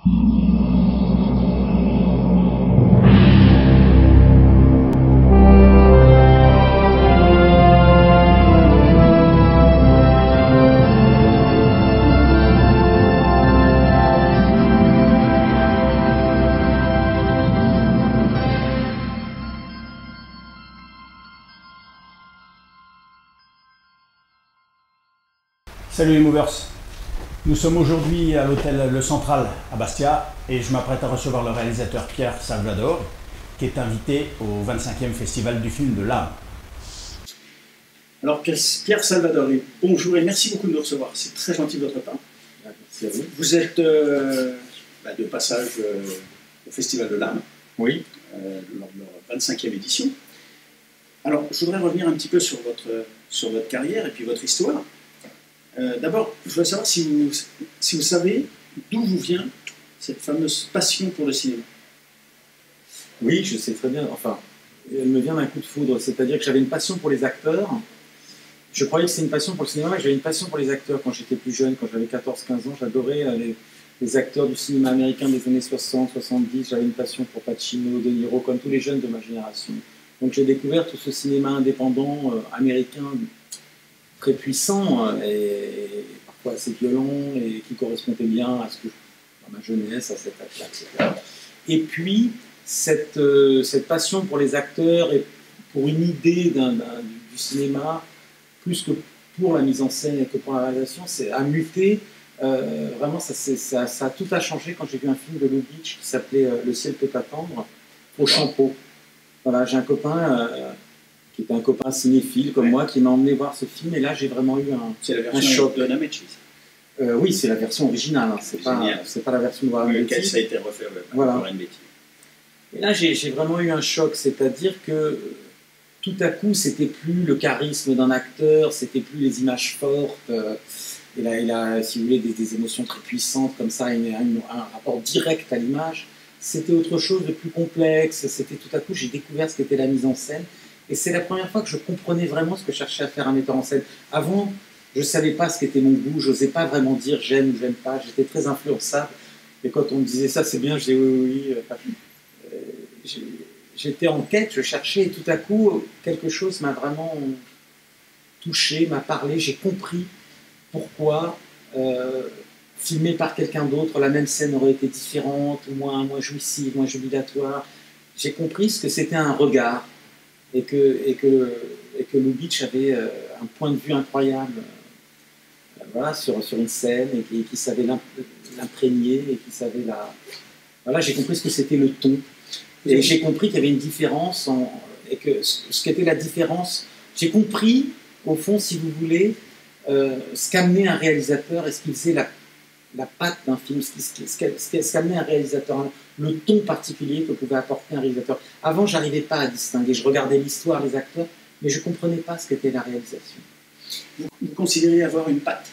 Salut les Movers, nous sommes aujourd'hui à l'hôtel Le Central à Bastia et je m'apprête à recevoir le réalisateur Pierre Salvador qui est invité au 25e Festival du film de l'âme. Alors Pierre Salvador, bonjour et merci beaucoup de nous recevoir, c'est très gentil de votre part. Merci à vous. Vous êtes de passage au Festival de l'âme, oui. Lors de leur 25e édition. Alors je voudrais revenir un petit peu sur votre carrière et puis votre histoire. D'abord, je voudrais savoir si vous savez d'où vous vient cette fameuse passion pour le cinéma. Oui, je sais très bien. Enfin, elle me vient d'un coup de foudre. C'est-à-dire que j'avais une passion pour les acteurs. Je croyais que c'était une passion pour le cinéma, mais j'avais une passion pour les acteurs quand j'étais plus jeune, quand j'avais 14-15 ans. J'adorais les acteurs du cinéma américain des années 60-70. J'avais une passion pour Pacino, De Niro, comme tous les jeunes de ma génération. Donc j'ai découvert tout ce cinéma indépendant américain très puissant et parfois assez violent et qui correspondait bien à ce que dans ma jeunesse, à cet âge-là, etc. Et puis cette passion pour les acteurs et pour une idée du cinéma, plus que pour la mise en scène et que pour la réalisation, a muté. Vraiment, ça a tout a changé quand j'ai vu un film de Lubitsch qui s'appelait Le ciel peut attendre, au Champeau. Voilà, j'ai un copain qui était un copain cinéphile comme moi, qui m'a emmené voir ce film, et là j'ai vraiment eu un choc. De Ameche. Oui, c'est la version originale, hein. C'est pas la version de Warren Beatty. Ça a été refait voilà. Warren Beatty. Et là j'ai vraiment eu un choc, c'est-à-dire que tout à coup c'était plus le charisme d'un acteur, c'était plus les images fortes, et là il a, si vous voulez, des émotions très puissantes comme ça, un rapport direct à l'image. C'était autre chose de plus complexe, c'était tout à coup j'ai découvert ce qu'était la mise en scène. Et c'est la première fois que je comprenais vraiment ce que cherchait à faire un metteur en scène. Avant, je ne savais pas ce qu'était mon goût, je n'osais pas vraiment dire j'aime ou j'aime pas, j'étais très influençable. Et quand on me disait ça, c'est bien, je disais oui. J'étais en quête, je cherchais, et tout à coup, quelque chose m'a vraiment touché, m'a parlé, j'ai compris pourquoi, filmé par quelqu'un d'autre, la même scène aurait été différente, moins jouissive, moins jubilatoire. J'ai compris ce que c'était un regard. Et que Lubitsch avait un point de vue incroyable voilà, sur une scène, et qui savait l'imprégner, et qui savait Voilà, j'ai compris ce que c'était le ton. Et j'ai compris qu'il y avait une différence, et que ce qu'était la différence, j'ai compris, au fond, si vous voulez, ce qu'amenait un réalisateur et ce qui faisait la patte d'un film, ce qu'amenait un réalisateur, le ton particulier que pouvait apporter un réalisateur. Avant, je n'arrivais pas à distinguer. Je regardais l'histoire, les acteurs, mais je ne comprenais pas ce qu'était la réalisation. Vous considérez avoir une patte?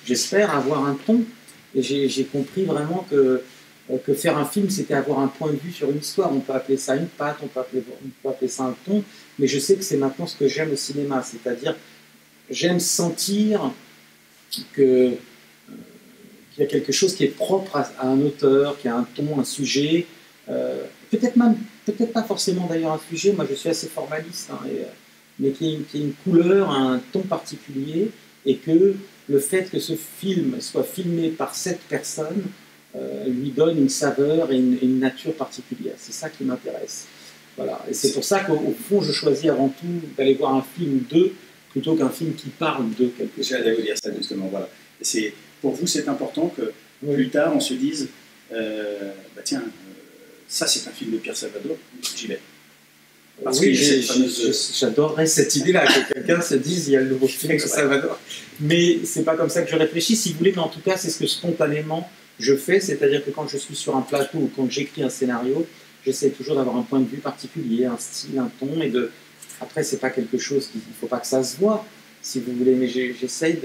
J'espère avoir un ton. Et j'ai compris vraiment que faire un film, c'était avoir un point de vue sur une histoire. On peut appeler ça une patte, on peut appeler ça un ton, mais je sais que c'est maintenant ce que j'aime au cinéma. C'est-à-dire, j'aime sentir qu'il y a quelque chose qui est propre à un auteur, qui a un ton, un sujet, peut-être pas forcément d'ailleurs un sujet, moi je suis assez formaliste, hein, mais qui a une couleur, un ton particulier, et que le fait que ce film soit filmé par cette personne lui donne une saveur et une nature particulière. C'est ça qui m'intéresse. Voilà. Et c'est pour ça qu'au fond je choisis avant tout d'aller voir un film d'eux plutôt qu'un film qui parle de quelque chose. J'allais vous dire ça justement, voilà. Pour vous, c'est important que plus tard, on se dise tiens, ça c'est un film de Pierre Salvador, j'y vais. Parce oui, j'adorerais cette idée-là, que quelqu'un se dise il y a le nouveau film de Salvador. Mais c'est pas comme ça que je réfléchis, si vous voulez, mais en tout cas, c'est ce que spontanément je fais, c'est-à-dire que quand je suis sur un plateau ou quand j'écris un scénario, j'essaie toujours d'avoir un point de vue particulier, un style, un ton, et après, c'est pas quelque chose il faut pas que ça se voit, si vous voulez, mais j'essaye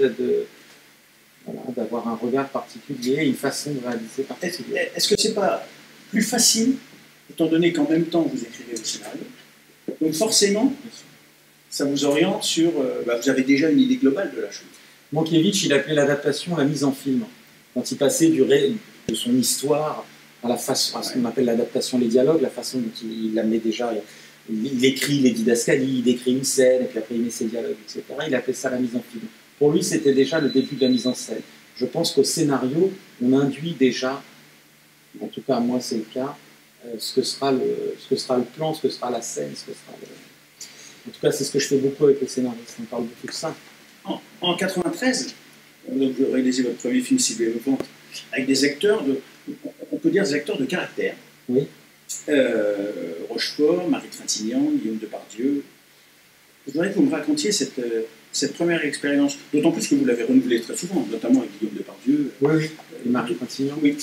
d'avoir un regard particulier, une façon de réaliser particulière. Est-ce que c'est pas plus facile, étant donné qu'en même temps vous écrivez le scénario, donc forcément, ça vous oriente sur... vous avez déjà une idée globale de la chose. Mankiewicz, il appelait l'adaptation la mise en film. Quand il passait de son histoire, à la façon, à ce qu'on appelle l'adaptation, les dialogues, la façon dont il la met déjà. Il écrit les didascalies, il décrit une scène, et puis après il met ses dialogues, etc. Il appelait ça la mise en film. Pour lui, c'était déjà le début de la mise en scène. Je pense qu'au scénario, on induit déjà, en tout cas moi c'est le cas, ce que sera le plan, ce que sera la scène, ce que sera le... En tout cas, c'est ce que je fais beaucoup avec les scénaristes, on parle beaucoup de ça. En 93, donc vous réalisez votre premier film Cible éloquente, avec des acteurs on peut dire des acteurs de caractère. Oui. Rochefort, Marie Trintignant, Guillaume Depardieu. Je voudrais que vous me racontiez cette première expérience, d'autant plus que vous l'avez renouvelée très souvent, notamment avec Guillaume Depardieu. Oui. Et Marie Trintignant. Oui.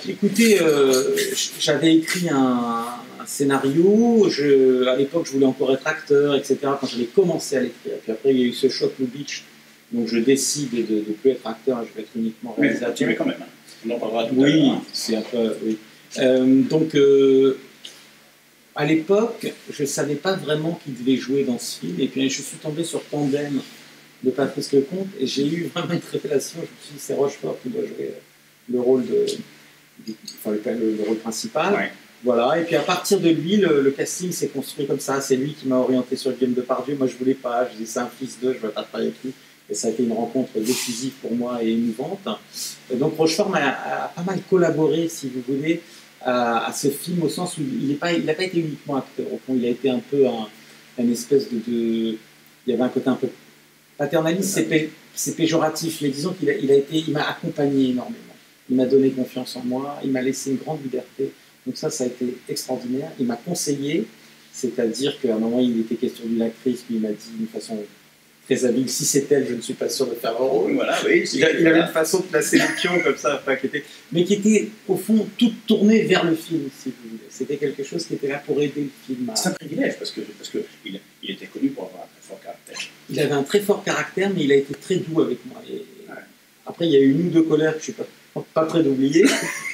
Écoutez, j'avais écrit un scénario, à l'époque je voulais encore être acteur, etc. Quand j'avais commencé à l'écrire, puis après il y a eu ce choc Lubitsch, donc je décide de ne plus être acteur, je vais être uniquement réalisateur. Mais quand même, on en parlera tout à l'heure. Oui, c'est un peu... Oui. Donc, à l'époque, je ne savais pas vraiment qui devait jouer dans ce film, et puis je suis tombé sur Tandem de Patrice Lecomte, et j'ai eu vraiment une révélation, je me suis dit c'est Rochefort qui doit jouer le rôle le rôle principal. Ouais. Voilà, et puis à partir de lui, le casting s'est construit comme ça, c'est lui qui m'a orienté sur Guillaume Depardieu, moi je voulais pas, je disais c'est un fils d'eux, je ne veux pas travailler avec lui. Et ça a été une rencontre décisive pour moi et émouvante. Et donc Rochefort a pas mal collaboré, si vous voulez, à ce film, au sens où il n'a pas été uniquement acteur. Au fond, il a été un peu un espèce de... Il y avait un côté un peu paternaliste, c'est péjoratif, mais disons qu'il m'a accompagné énormément. Il m'a donné confiance en moi, il m'a laissé une grande liberté. Donc ça a été extraordinaire. Il m'a conseillé, c'est-à-dire qu'à un moment, il était question d'une actrice, puis il m'a dit d'une façon... très habile. Si c'est elle, je ne suis pas sûr de faire un rôle. Voilà, oui, il avait une façon de placer les pions comme ça, mais qui était au fond toute tournée vers le film, si vous voulez. C'était quelque chose qui était là pour aider le film. C'est un privilège parce que il était connu pour avoir un très fort caractère. Il avait un très fort caractère, mais il a été très doux avec moi. Après, il y a eu une ou deux colères que je ne suis pas prêt d'oublier.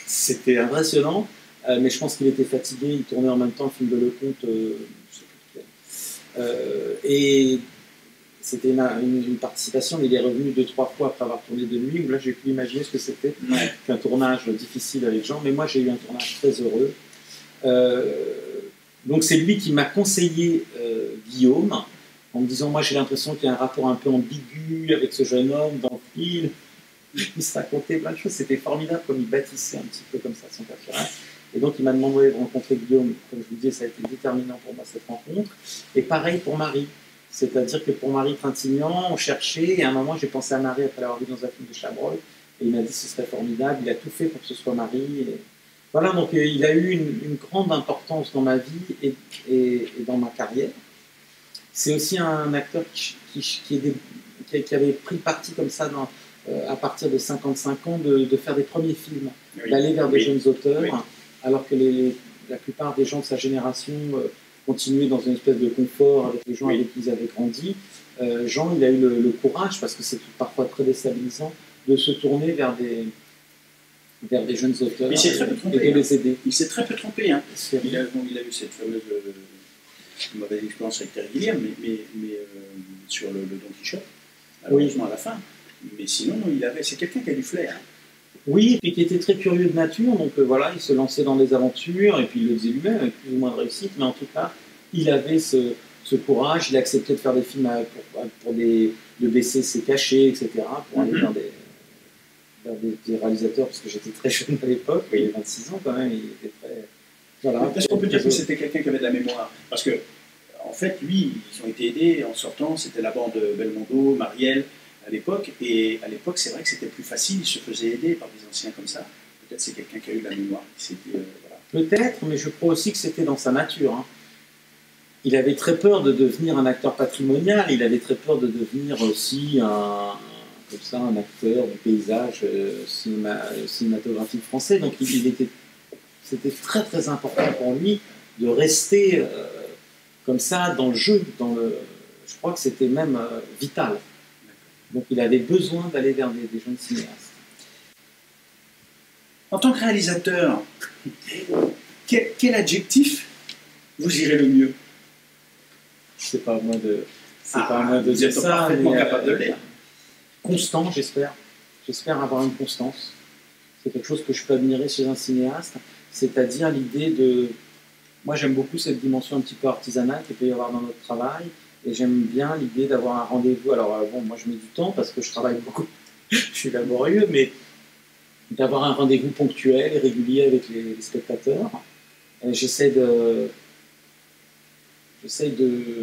C'était impressionnant, mais je pense qu'il était fatigué. Il tournait en même temps le film de Lecomte, je sais plus lequel. Et c'était une participation, mais il est revenu 2-3 fois après avoir tourné de nuit, où là j'ai pu imaginer ce que c'était qu'un tournage difficile avec Jean, mais moi j'ai eu un tournage très heureux. Donc c'est lui qui m'a conseillé Guillaume, en me disant, moi j'ai l'impression qu'il y a un rapport un peu ambigu avec ce jeune homme dans le film. Il se racontait plein de choses, c'était formidable comme il bâtissait un petit peu comme ça son personnage. Et donc il m'a demandé de rencontrer Guillaume, comme je vous disais, ça a été déterminant pour moi cette rencontre. Et pareil pour Marie. C'est-à-dire que pour Marie Trintignant, on cherchait, et à un moment j'ai pensé à Marie après l'avoir vu dans un film de Chabrol, et il m'a dit que ce serait formidable, il a tout fait pour que ce soit Marie. Et... Voilà, donc il a eu une grande importance dans ma vie et dans ma carrière. C'est aussi un acteur qui avait pris parti comme ça à partir de 55 ans de faire des premiers films, d'aller vers des jeunes auteurs, alors que la plupart des gens de sa génération... continuer dans une espèce de confort avec les gens avec qui ils avaient grandi. Jean, il a eu le courage, parce que c'est parfois très déstabilisant, de se tourner vers des jeunes auteurs et de les aider. Il s'est très peu trompé. Hein. Il a eu cette fameuse mauvaise expérience avec Terry Gilliam, mais sur le Don Quichotte, malheureusement à la fin. Mais sinon, c'est quelqu'un qui a du flair. Hein. Oui, et qui était très curieux de nature, donc voilà, il se lançait dans des aventures, et puis il le faisait lui-même avec plus ou moins de réussite, mais en tout cas, il avait ce courage, il acceptait de faire des films de baisser ses cachets, etc., pour aller vers des réalisateurs, parce que j'étais très jeune à l'époque, il avait 26 ans quand même, il était très... Voilà. Est-ce qu'on peut dire que c'était quelqu'un qui avait de la mémoire? Parce que, en fait, lui, ils ont été aidés en sortant, c'était la bande Belmondo, Marielle, à l'époque, et à l'époque, c'est vrai que c'était plus facile, il se faisait aider par des anciens comme ça. Peut-être c'est quelqu'un qui a eu de la mémoire. Voilà. Peut-être, mais je crois aussi que c'était dans sa nature. Hein. Il avait très peur de devenir un acteur patrimonial, il avait très peur de devenir aussi un acteur du paysage cinématographique français. Donc c'était très très important pour lui de rester comme ça dans le jeu. Je crois que c'était même vital. Donc il avait besoin d'aller vers des jeunes cinéastes. En tant que réalisateur, quel adjectif vous irez le mieux? C'est pas à moi de dire ça. Parfaitement capable de l'être. Constant, j'espère. J'espère avoir une constance. c'est quelque chose que je peux admirer chez un cinéaste, c'est-à-dire l'idée de... Moi, j'aime beaucoup cette dimension un petit peu artisanale qu'il peut y avoir dans notre travail, et j'aime bien l'idée d'avoir un rendez-vous. Alors, bon, moi, je mets du temps parce que je travaille beaucoup, je suis laborieux, mais d'avoir un rendez-vous ponctuel et régulier avec les spectateurs. J'essaie de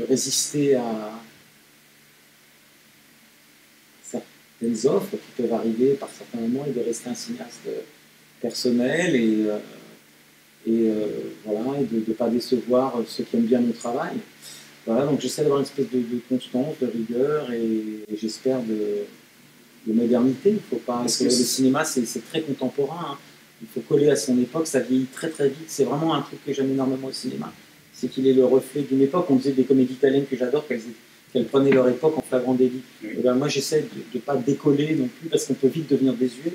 résister à certaines offres qui peuvent arriver par certains moments et de rester un cinéaste personnel voilà, et de ne pas décevoir ceux qui aiment bien mon travail. Voilà, donc j'essaie d'avoir une espèce de constance, de rigueur et j'espère de modernité. Il faut pas. Le cinéma, c'est très contemporain. Hein. Il faut coller à son époque, ça vieillit très très vite. C'est vraiment un truc que j'aime énormément au cinéma. C'est qu'il est le reflet d'une époque. On disait des comédies italiennes que j'adore, qu'elles prenaient leur époque en flagrant délit. Oui. Et ben, moi, j'essaie de ne pas décoller non plus parce qu'on peut vite devenir désuet.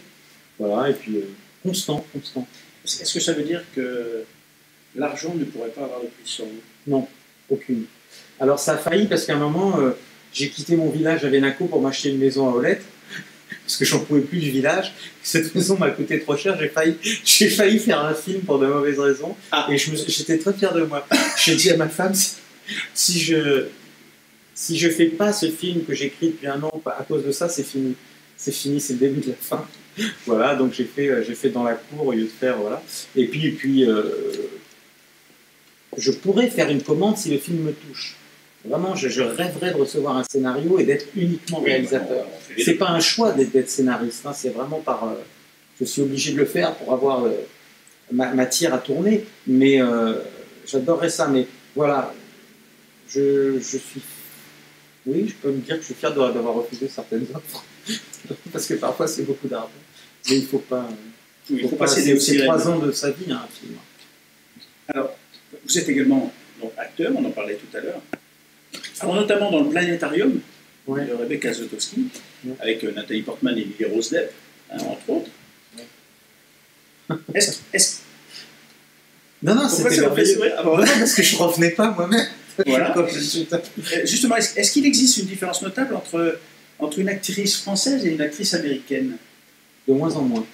Voilà, et puis constant. Est-ce que ça veut dire que l'argent ne pourrait pas avoir de prix sur vous? Non, aucune. Alors ça a failli parce qu'à un moment, j'ai quitté mon village à Venaco pour m'acheter une maison à Olette. Parce que j'en pouvais plus du village. Cette maison m'a coûté trop cher. J'ai failli faire un film pour de mauvaises raisons. Et j'étais très fier de moi. J'ai dit à ma femme, si je fais pas ce film que j'écris depuis un an, à cause de ça, c'est fini. C'est fini, c'est le début de la fin. Voilà, donc j'ai fait dans la cour au lieu de faire, voilà. Et puis je pourrais faire une commande si le film me touche. Vraiment, je rêverais de recevoir un scénario et d'être uniquement réalisateur. C'est pas un choix d'être scénariste, hein, c'est vraiment par... je suis obligé de le faire pour avoir matière à tourner, mais j'adorerais ça. Mais voilà, je suis... Oui, je peux me dire que je suis fier d'avoir refusé certaines offres, parce que parfois c'est beaucoup d'argent. Mais il ne faut pas... Il faut pas céder aussi. C'est 3 ans de sa vie, hein, un film. Alors, vous êtes également donc, acteur, on en parlait tout à l'heure. Alors, notamment dans le Planétarium de Rebecca Zlotowski, avec Nathalie Portman et Lily Rose Depp, hein, entre autres. Non, c'était merveilleux. Non, parce que je ne revenais pas moi-même. Voilà. Justement, est-ce qu'il existe une différence notable entre une actrice française et une actrice américaine? De moins en moins.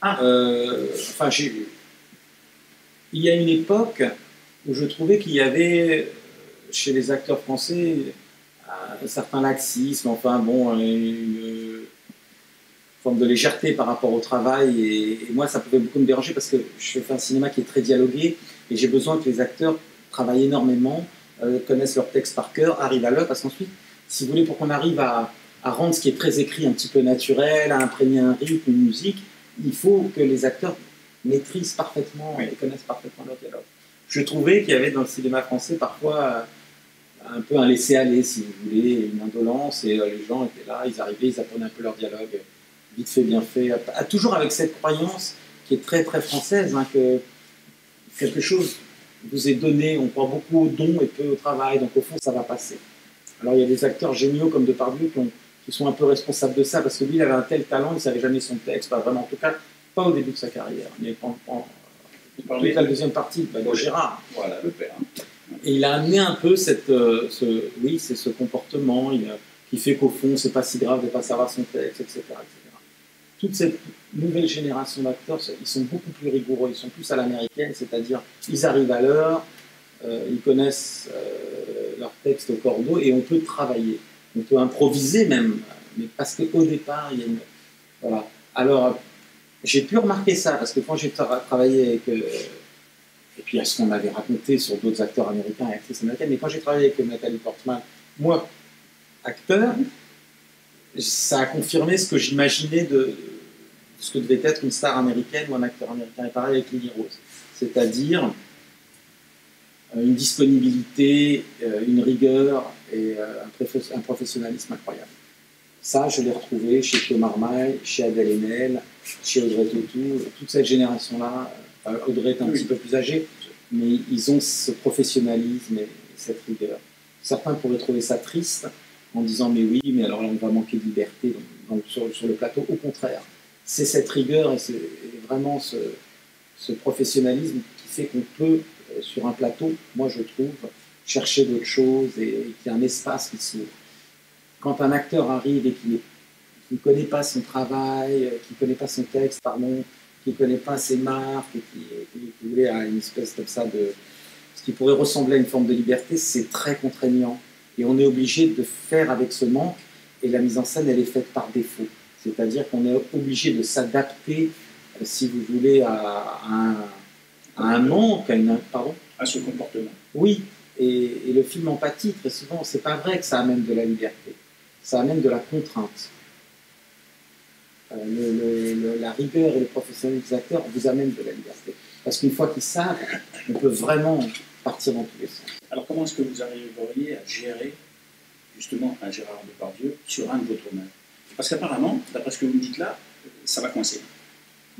Enfin, il y a une époque où je trouvais qu'il y avait chez les acteurs français un certain laxisme, enfin bon, une forme de légèreté par rapport au travail, et moi ça pouvait beaucoup me déranger parce que je fais un cinéma qui est très dialogué et j'ai besoin que les acteurs travaillent énormément, connaissent leur texte par cœur, arrivent à l'heure, parce qu'ensuite, si vous voulez, pour qu'on arrive à rendre ce qui est très écrit un petit peu naturel, à imprégner un rythme, une musique, il faut que les acteurs maîtrisent parfaitement et connaissent parfaitement leur dialogue. Je trouvais qu'il y avait dans le cinéma français parfois un peu un laisser-aller, si vous voulez, une indolence, et les gens étaient là, ils arrivaient, ils apprenaient un peu leur dialogue, vite fait, bien fait, toujours avec cette croyance qui est très très française, hein, que quelque chose vous est donné, on croit beaucoup au don et peu au travail, donc au fond ça va passer. Alors il y a des acteurs géniaux comme Depardieu qui sont un peu responsables de ça, parce que lui il avait un tel talent, il ne savait jamais son texte, pas vraiment, en tout cas pas au début de sa carrière, mais toute la deuxième partie de Gérard. Voilà, le père. Et il a amené un peu c'est ce comportement qui fait qu'au fond c'est pas si grave de ne pas savoir son texte, etc. Toute cette nouvelle génération d'acteurs, ils sont beaucoup plus rigoureux, ils sont plus à l'américaine, c'est-à-dire ils arrivent à l'heure, ils connaissent leur texte au cordeau et on peut travailler, on peut improviser même, mais parce qu'au départ, il y a une... Voilà. Alors, j'ai pu remarquer ça, parce que quand j'ai travaillé avec... et puis à ce qu'on m'avait raconté sur d'autres acteurs américains et actrices américaines, mais quand j'ai travaillé avec Nathalie Portman, moi, acteur, ça a confirmé ce que j'imaginais de ce que devait être une star américaine ou un acteur américain. Et pareil avec Lily Rose. C'est-à-dire une disponibilité, une rigueur et un professionnalisme incroyable. Ça, je l'ai retrouvé chez Pio Marmaille, chez Adèle Haenel, chez Audrey Tautou, toute cette génération-là. Audrey est un petit peu plus âgée, mais ils ont ce professionnalisme et cette rigueur. Certains pourraient trouver ça triste en disant mais oui, mais alors là on va manquer de liberté sur le plateau. Au contraire, c'est cette rigueur et c'est vraiment ce professionnalisme qui fait qu'on peut, sur un plateau, moi je trouve, chercher d'autres choses et qu'il y a un espace qui s'ouvre. Quand un acteur arrive et qu'il ne connaît pas son travail, qui ne connaît pas son texte, pardon, qui ne connaît pas ses marques, et qui voulait une espèce comme ça de... Ce qui pourrait ressembler à une forme de liberté, c'est très contraignant. Et on est obligé de faire avec ce manque, et la mise en scène, elle est faite par défaut. C'est-à-dire qu'on est obligé de s'adapter, si vous voulez, à un manque, pardon ? À ce comportement. Oui, et le film empathie, très souvent, c'est pas vrai que ça amène de la liberté. Ça amène de la contrainte. La rigueur et le professionnalisme des acteurs vous amènent de la liberté. Parce qu'une fois qu'ils savent, on peut vraiment partir dans tous les sens. Alors comment est-ce que vous arriveriez à gérer justement un Gérard Depardieu sur un de vos tournages? Parce qu'apparemment, d'après ce que vous me dites là, ça va coincer.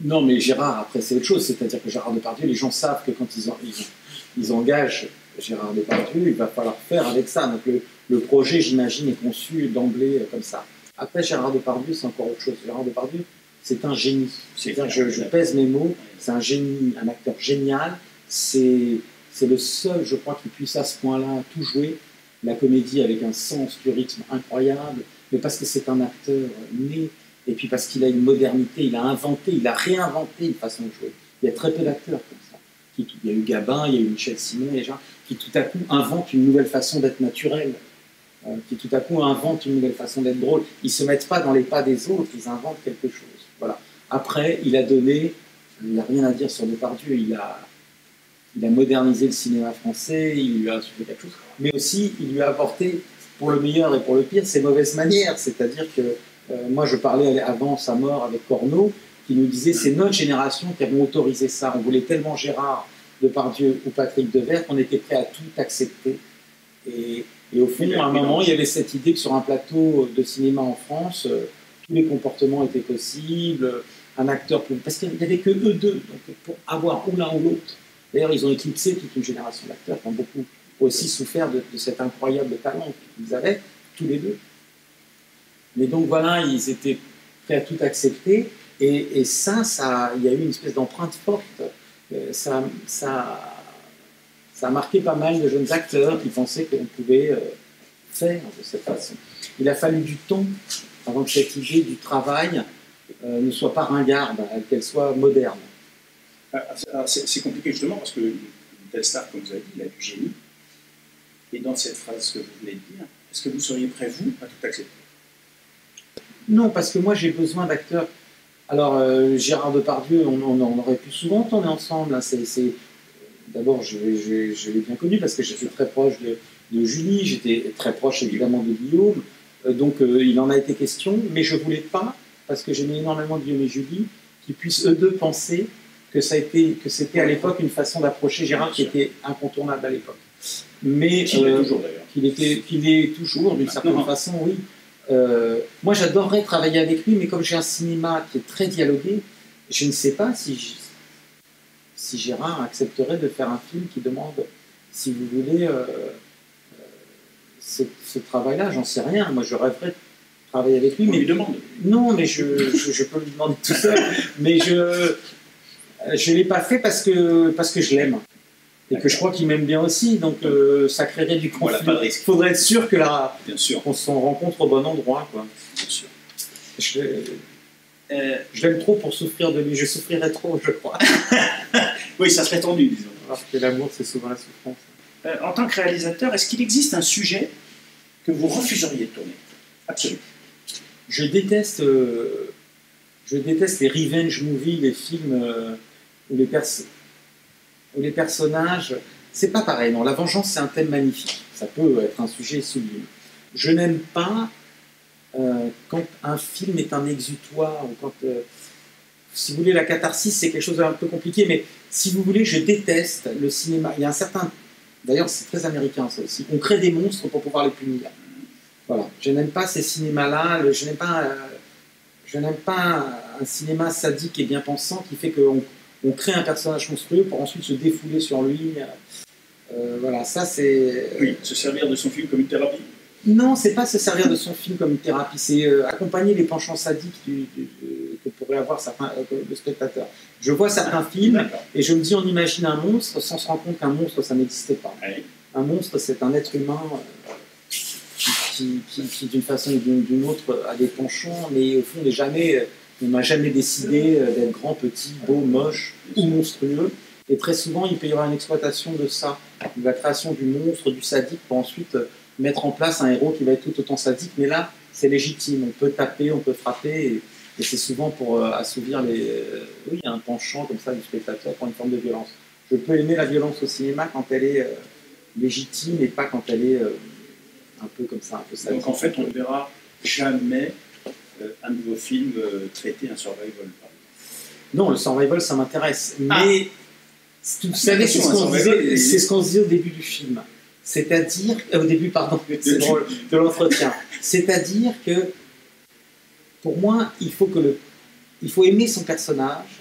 Non, mais Gérard, après, c'est autre chose. C'est-à-dire que Gérard Depardieu, les gens savent que quand ils engagent Gérard Depardieu, il va falloir faire avec ça. Donc le projet, j'imagine, est conçu d'emblée comme ça. Après, Gérard Depardieu, c'est encore autre chose. Gérard Depardieu, c'est un génie. C'est-à-dire, je pèse mes mots, c'est un génie, un acteur génial. C'est le seul, je crois, qui puisse à ce point-là tout jouer. La comédie avec un sens du rythme incroyable, mais parce que c'est un acteur né, et puis parce qu'il a une modernité, il a réinventé une façon de jouer. Il y a très peu d'acteurs comme ça. Il y a eu Gabin, il y a eu Michel Simon, les gens qui tout à coup inventent une nouvelle façon d'être naturel, qui tout à coup inventent une nouvelle façon d'être drôle. Ils ne se mettent pas dans les pas des autres, ils inventent quelque chose. Voilà. Après, il a donné, il n'y a rien à dire sur Depardieu, il a modernisé le cinéma français, il lui a fait quelque chose, mais aussi il lui a apporté, pour le meilleur et pour le pire, ses mauvaises manières. C'est-à-dire que moi, je parlais avant sa mort avec Corneau, qui nous disait c'est notre génération qui avons autorisé ça. On voulait tellement Gérard Depardieu ou Patrick Devers qu'on était prêt à tout accepter. Et au fond, à un moment, il y avait cette idée que sur un plateau de cinéma en France, tous les comportements étaient possibles, un acteur pouvait... Parce qu'il n'y avait que eux deux, donc pour avoir ou l'un ou l'autre. D'ailleurs, ils ont éclipsé toute une génération d'acteurs qui ont beaucoup aussi souffert de cet incroyable talent qu'ils avaient, tous les deux. Mais donc voilà, ils étaient prêts à tout accepter. Et ça, il y a eu une espèce d'empreinte forte. Ça a marqué pas mal de jeunes acteurs qui pensaient qu'on pouvait faire de cette façon. Il a fallu du temps avant que cette idée du travail ne soit pas ringarde, qu'elle soit moderne. C'est compliqué justement parce que une telle star, comme vous avez dit, il a du génie. Et dans cette phrase que vous venez de dire, est-ce que vous seriez prêt, vous, à tout accepter? Non, parce que moi j'ai besoin d'acteurs. Alors Gérard Depardieu, on aurait pu souvent tourner ensemble. Hein. D'abord, je l'ai bien connu parce que j'étais très proche de Julie, j'étais très proche évidemment de Guillaume. Donc il en a été question, mais je ne voulais pas, parce que j'aimais énormément Guillaume et Julie, qu'ils puissent eux deux penser que c'était à l'époque une façon d'approcher Gérard qui était incontournable à l'époque. Mais qu'il est toujours d'ailleurs. Qu'il est toujours, d'une certaine façon, oui. Moi, j'adorerais travailler avec lui, mais comme j'ai un cinéma qui est très dialogué, je ne sais pas si Gérard accepterait de faire un film qui demande, si vous voulez, ce travail-là. J'en sais rien. Moi, je rêverais de travailler avec lui. On lui demande. Non, mais je peux lui demander tout seul. Mais je ne l'ai pas fait parce que je l'aime. Et que je crois qu'il m'aime bien aussi, donc ça créerait du conflit. Voilà, il faudrait être sûr que bien sûr. qu'on se rencontre au bon endroit, quoi. Bien sûr. Je l'aime trop pour souffrir de lui. Je souffrirais trop, je crois. Oui, ça serait tendu, disons. Alors que l'amour, c'est souvent la souffrance. En tant que réalisateur, est-ce qu'il existe un sujet que vous refuseriez de tourner? Absolument. Je déteste les revenge movies, les films où les personnages... C'est pas pareil, non. La vengeance, c'est un thème magnifique. Ça peut être un sujet sublime. Je n'aime pas quand un film est un exutoire, ou quand... si vous voulez, la catharsis, c'est quelque chose d'un peu compliqué, mais si vous voulez, je déteste le cinéma. Il y a un certain... D'ailleurs, c'est très américain, ça aussi. On crée des monstres pour pouvoir les punir. Voilà. Je n'aime pas ces cinémas-là. Je n'aime pas un cinéma sadique et bien pensant qui fait qu'on crée un personnage monstrueux pour ensuite se défouler sur lui. Voilà, ça c'est... Oui, se servir de son film comme une thérapie. Non, c'est pas se servir de son film comme une thérapie, c'est accompagner les penchants sadiques que pourrait avoir le spectateur. Je vois certains films et je me dis on imagine un monstre sans se rendre compte qu'un monstre ça n'existe pas. Oui. Un monstre c'est un être humain qui d'une façon ou d'une autre, a des penchants, mais au fond ne m'a jamais décidé d'être grand, petit, beau, moche ou monstrueux. Et très souvent, il peut y avoir une exploitation de ça, de la création du monstre, du sadique, pour ensuite mettre en place un héros qui va être tout autant sadique. Mais là, c'est légitime. On peut taper, on peut frapper, et c'est souvent pour assouvir un penchant comme ça du spectateur pour une forme de violence. Je peux aimer la violence au cinéma quand elle est légitime et pas quand elle est un peu comme ça, un peu sadique. Donc en fait, on ne verra jamais un de vos films traiter un survival, par exemple. Non, le survival, ça m'intéresse. Mais vous savez, c'est ce qu'on se disait au début du film. C'est-à-dire, au début, pardon, c'est drôle, de l'entretien. C'est-à-dire que, pour moi, il faut aimer son personnage.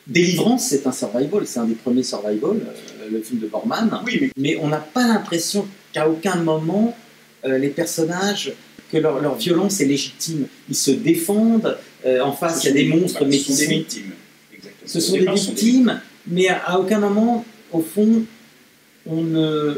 Délivrance, c'est un survival, c'est un des premiers survival, le film de Borman. Oui, mais on n'a pas l'impression qu'à aucun moment, les personnages, que leur violence est légitime. Ils se défendent, en face, il y a des monstres, mais ce sont des victimes. Exactement. Ce sont des victimes, mais à aucun moment, au fond, on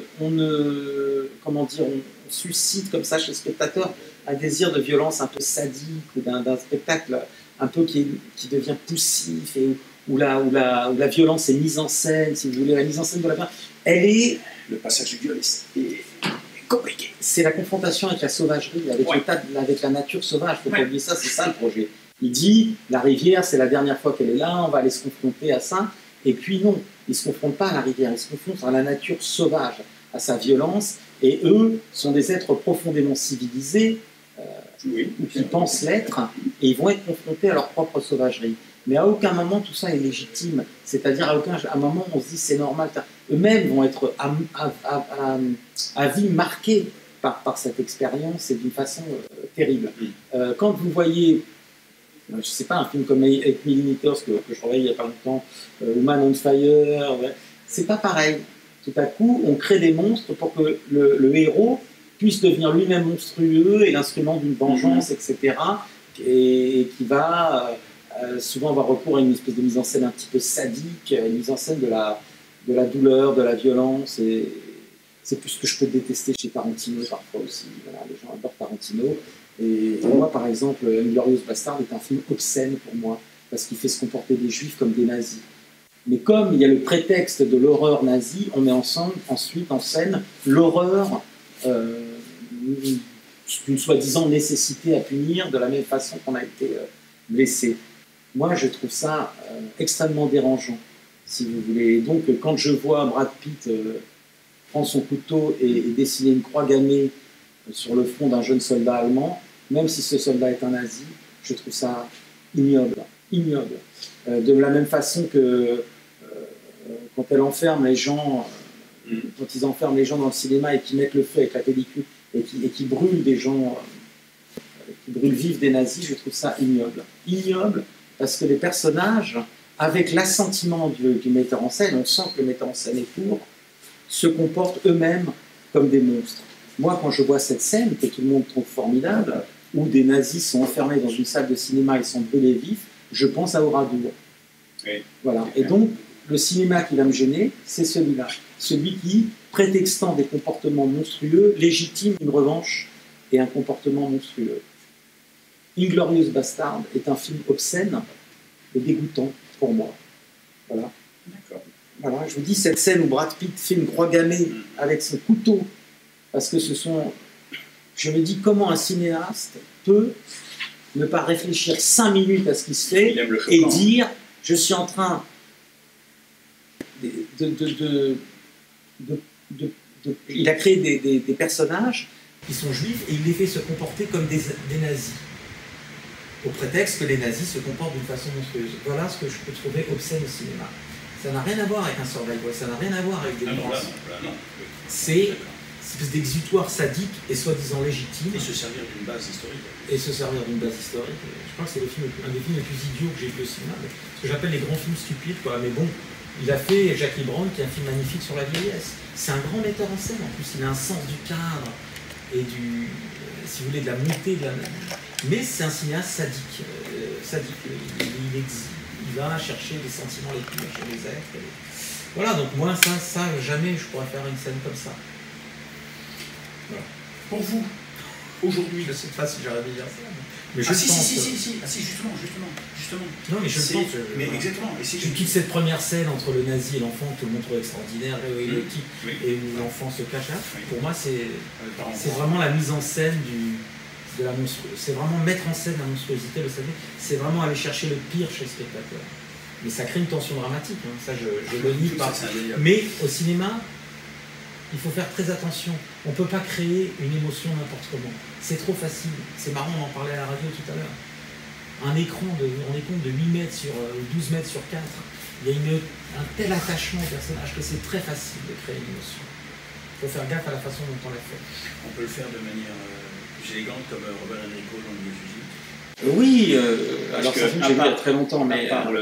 suscite comme ça chez le spectateur un désir de violence un peu sadique ou d'un spectacle un peu qui devient poussif et où la violence est mise en scène, si vous voulez, la mise en scène de la violence. Elle est... Le passage du viol est compliqué. C'est la confrontation avec la sauvagerie, avec la nature sauvage. Il ne faut pas oublier ça, c'est ça le projet. Il dit, la rivière, c'est la dernière fois qu'elle est là, on va aller se confronter à ça. Et puis non, ils ne se confrontent pas à la rivière, ils se confrontent à la nature sauvage, à sa violence. Et eux sont des êtres profondément civilisés, qui pensent l'être, et ils vont être confrontés à leur propre sauvagerie. Mais à aucun moment tout ça est légitime. C'est-à-dire à un moment on se dit c'est normal. Eux-mêmes vont être à vie marqués par cette expérience et d'une façon terrible. Quand vous voyez, je ne sais pas, un film comme 8 mm que je revoyais il n'y a pas longtemps, Man on Fire, c'est pas pareil. Tout à coup, on crée des monstres pour que le héros puisse devenir lui-même monstrueux et l'instrument d'une vengeance, etc. Et qui va souvent avoir recours à une espèce de mise en scène un petit peu sadique, une mise en scène de la douleur, de la violence. Et c'est plus ce que je peux détester chez Tarantino parfois aussi. Voilà, les gens adorent Tarantino. Et moi, par exemple, Inglourious Basterds est un film obscène pour moi, parce qu'il fait se comporter des juifs comme des nazis. Mais comme il y a le prétexte de l'horreur nazie, on met ensuite en scène l'horreur d'une soi-disant nécessité à punir de la même façon qu'on a été blessé. Moi, je trouve ça extrêmement dérangeant, si vous voulez. Et donc, quand je vois Brad Pitt prendre son couteau et dessiner une croix gammée sur le front d'un jeune soldat allemand, même si ce soldat est un nazi, je trouve ça ignoble. De la même façon que quand elle enferme les gens, quand ils enferment les gens dans le cinéma et qu'ils mettent le feu avec la pellicule et qui brûlent des gens, qui brûlent vifs des nazis, je trouve ça ignoble. Ignoble parce que les personnages, avec l'assentiment du metteur en scène, on sent que le metteur en scène est pour, se comportent eux-mêmes comme des monstres. Moi, quand je vois cette scène que tout le monde trouve formidable, où des nazis sont enfermés dans une salle de cinéma et sont brûlés vifs, je pense à Oradour. Oui. Voilà. Et donc, le cinéma qui va me gêner, c'est celui-là. Celui qui, prétextant des comportements monstrueux, légitime une revanche et un comportement monstrueux. Inglourious Basterds est un film obscène et dégoûtant pour moi. Voilà. D'accord. Voilà, je vous dis, cette scène où Brad Pitt fait une croix gammée avec son couteau, parce que je me dis comment un cinéaste peut ne pas réfléchir 5 minutes à ce qui se fait et dire, je suis en train il a créé des personnages qui sont juifs et il les fait se comporter comme des nazis, au prétexte que les nazis se comportent d'une façon monstrueuse. Voilà ce que je peux trouver obscène au cinéma. Ça n'a rien à voir avec un survival, ça n'a rien à voir avec des violences. C'est une espèce d'exutoire sadique et soi-disant légitime. Et se servir d'une base historique. Je crois que c'est un des films les plus idiots que j'ai vu au cinéma. Ce que j'appelle les grands films stupides, quoi. Mais bon, il a fait Jackie Brown, qui est un film magnifique sur la vieillesse. C'est un grand metteur en scène, en plus. Il a un sens du cadre et si vous voulez, de la montée. Mais c'est un cinéaste sadique. Il va chercher les sentiments les plus chez les êtres. Voilà, donc moi, ça, jamais je pourrais faire une scène comme ça. Voilà. Pour vous, aujourd'hui... Je ne sais pas si j'aurais dû dire ça. Mais je Ah si, pense, si, justement. Non, mais je pense. Mais exactement. Et toute cette première scène entre le nazi et l'enfant que tout le monde trouve extraordinaire, et le type, et où l'enfant se cache là, pour moi, c'est vraiment la mise en scène de la monstruosité. C'est vraiment mettre en scène la monstruosité, vous savez. C'est vraiment aller chercher le pire chez le spectateur. Mais ça crée une tension dramatique, hein. Ça je le nie pas. Mais au cinéma, il faut faire très attention. On ne peut pas créer une émotion n'importe comment. C'est trop facile. C'est marrant, on en parlait à la radio tout à l'heure. Un écran on est compte de 8 mètres sur 12 mètres sur 4. Il y a un tel attachement au personnage que c'est très facile de créer une émotion. Il faut faire gaffe à la façon dont on l'a fait. On peut le faire de manière plus élégante comme Robert Enrico dans Le Fusil. Oui, alors ça fait que j'ai vu il y a très longtemps, mais... À part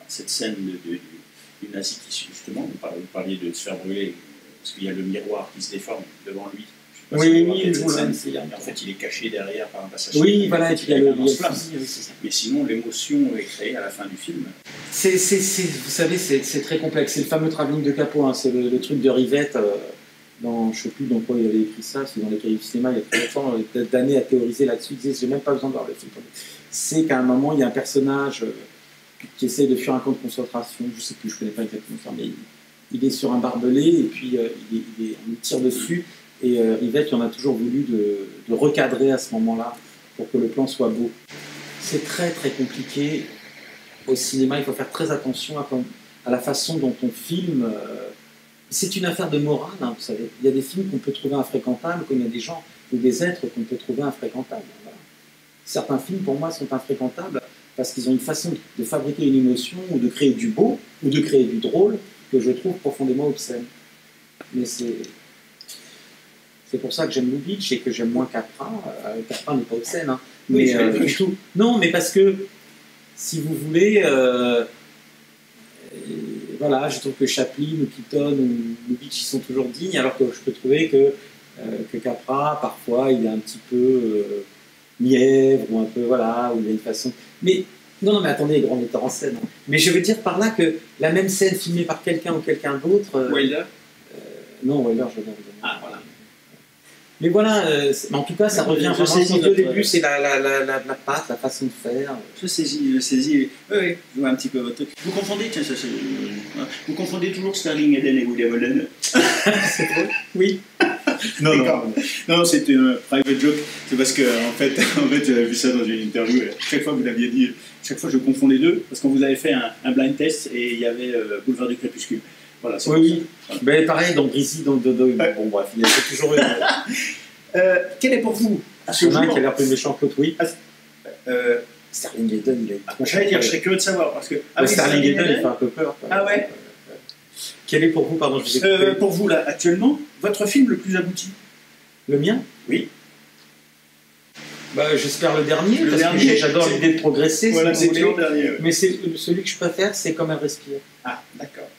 cette scène du nazi qui, justement, vous parliez de se faire brûler, parce qu'il y a le miroir qui se déforme devant lui. Oui, en fait, il est caché derrière par un passage. Oui, voilà, et puis il y a le Mais sinon, l'émotion est créée à la fin du film. Vous savez, c'est très complexe. C'est le fameux travelling de Capot, hein. C'est le truc de Rivette. Je ne sais plus dans quoi il avait écrit ça, c'est dans les cahiers du cinéma, il y a très longtemps, d'années à théoriser là-dessus. Il disait, j'ai même pas besoin de voir le film. C'est qu'à un moment, il y a un personnage qui essaye de fuir un camp de concentration, je ne sais plus, je ne connais pas exactement ça, mais il est sur un barbelé, et puis on tire dessus, et Yvette, il en a toujours voulu de recadrer à ce moment-là, pour que le plan soit beau. C'est très très compliqué. Au cinéma, il faut faire très attention à la façon dont on filme. C'est une affaire de morale, hein, vous savez. Il y a des films qu'on peut trouver infréquentables, comme il y a des gens ou des êtres qu'on peut trouver infréquentables. Voilà. Certains films, pour moi, sont infréquentables parce qu'ils ont une façon de fabriquer une émotion ou de créer du beau ou de créer du drôle que je trouve profondément obscène. Mais c'est pour ça que j'aime Lubitsch et que j'aime moins Capra. Capra n'est pas obscène, hein. Mais du tout. Non, mais parce que, si vous voulez... voilà, je trouve que Chaplin ou Keaton ou Lubitsch, ils sont toujours dignes, alors que je peux trouver que Capra, parfois, il est un petit peu mièvre, ou un peu, voilà, ou il a une façon... Mais, non, mais attendez, grand metteur en scène. Hein. Mais je veux dire par là que la même scène filmée par quelqu'un ou quelqu'un d'autre... Wilder non, Wilder, je veux dire. Ah, voilà. Mais voilà, en tout cas, ça revient vraiment au début, c'est la patte, la façon de faire. Je saisis. Oui, je vois un petit peu votre truc. Vous confondez, tiens, vous confondez toujours Sterling Eden et Woody Allen. C'est vrai. Oui. Non, c'était un private joke. C'est parce que, en fait j'avais vu ça dans une interview. Chaque fois, vous l'aviez dit, chaque fois, je confonds les deux, parce qu'on vous avait fait un blind test et il y avait Boulevard du Crépuscule. Voilà, oui. Voilà. Mais pareil, dans Grisi, bon bref, il y a toujours une... quel est pour vous à ce jour qui a l'air plus méchant que l'autre, oui. Sterling Eden, il a... J'allais dire, je serais curieux de savoir, parce que... Sterling Eden, il fait un peu peur. Ah ouais. Quel est pour vous, pardon, je vous ai coupé. Pour vous, là, actuellement, votre film le plus abouti? Le mien? Oui. Bah, j'espère le dernier, parce que j'adore l'idée de progresser. Voilà, si c'est toujours le dernier. Mais celui que je préfère, c'est Comme elle respire. Ah, d'accord.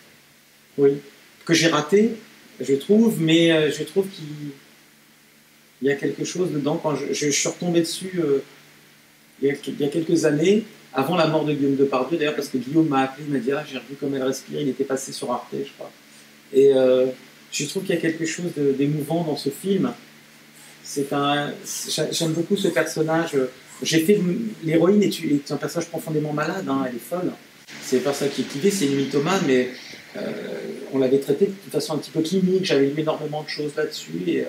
Oui. Que j'ai raté, je trouve, mais je trouve qu'il y a quelque chose dedans. Quand je suis retombé dessus il y a quelques années, avant la mort de Guillaume Depardieu, d'ailleurs, parce que Guillaume m'a appelé, il m'a dit « Ah, j'ai revu Comme elle respire », il était passé sur Arte, je crois. Et je trouve qu'il y a quelque chose d'émouvant dans ce film. J'aime beaucoup ce personnage. L'héroïne est un personnage profondément malade, hein, elle est folle. C'est pas ça qui est clivé, c'est une mythomane, mais on l'avait traité de façon un petit peu clinique. J'avais lu énormément de choses là-dessus. Et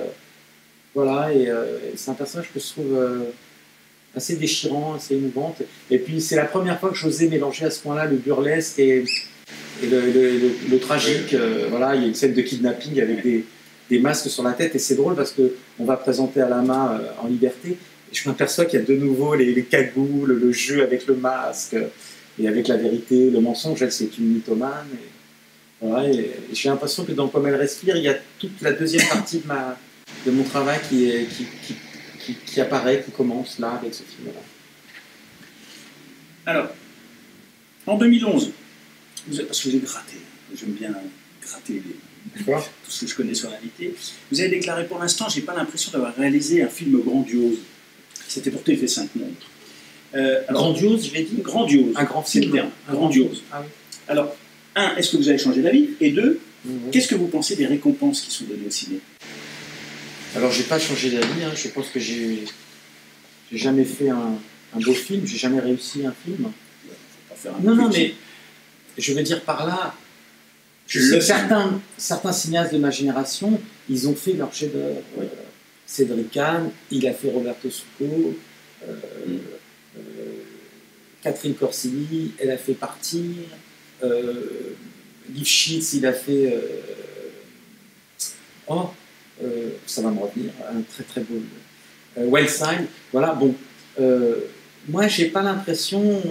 voilà, et c'est un personnage que je trouve assez déchirant, assez émouvant. Et puis c'est la première fois que j'osais mélanger à ce point-là le burlesque et le tragique. Voilà, il y a une scène de kidnapping avec des masques sur la tête, et c'est drôle parce qu'on va présenter Alama en liberté, et je m'aperçois qu'il y a de nouveau les cagoules, le jeu avec le masque, et avec la vérité, le mensonge, elle c'est une mythomane. Et, voilà, et j'ai l'impression que dans Comme elle respire, il y a toute la deuxième partie de mon travail qui apparaît, qui commence là avec ce film-là. Alors, en 2011, parce que j'ai gratté, j'aime bien gratter tout ce que je connais sur l'invité, vous avez déclaré: pour l'instant, j'ai pas l'impression d'avoir réalisé un film grandiose. C'était pour TV5 Monde. Grandiose, je l'ai dit. Grandiose. Un grand film. Grandiose. Ah, oui. Alors, un, est-ce que vous avez changé d'avis? Et deux, qu'est-ce que vous pensez des récompenses qui sont données au ciné? Alors, j'ai pas changé d'avis, hein. Je pense que j'ai jamais fait un beau film, j'ai jamais réussi un film. Faut pas faire un Non, non, film. mais je veux dire par là, Le certains cinéastes de ma génération, ils ont fait leur chef-d'œuvre. Oui. Cédric Kahn, il a fait Roberto Succo, Catherine Corsini, elle a fait Partir, Lifshitz, il a fait... ça va me revenir, un très très beau... Wildside, voilà, bon. Moi, j'ai pas l'impression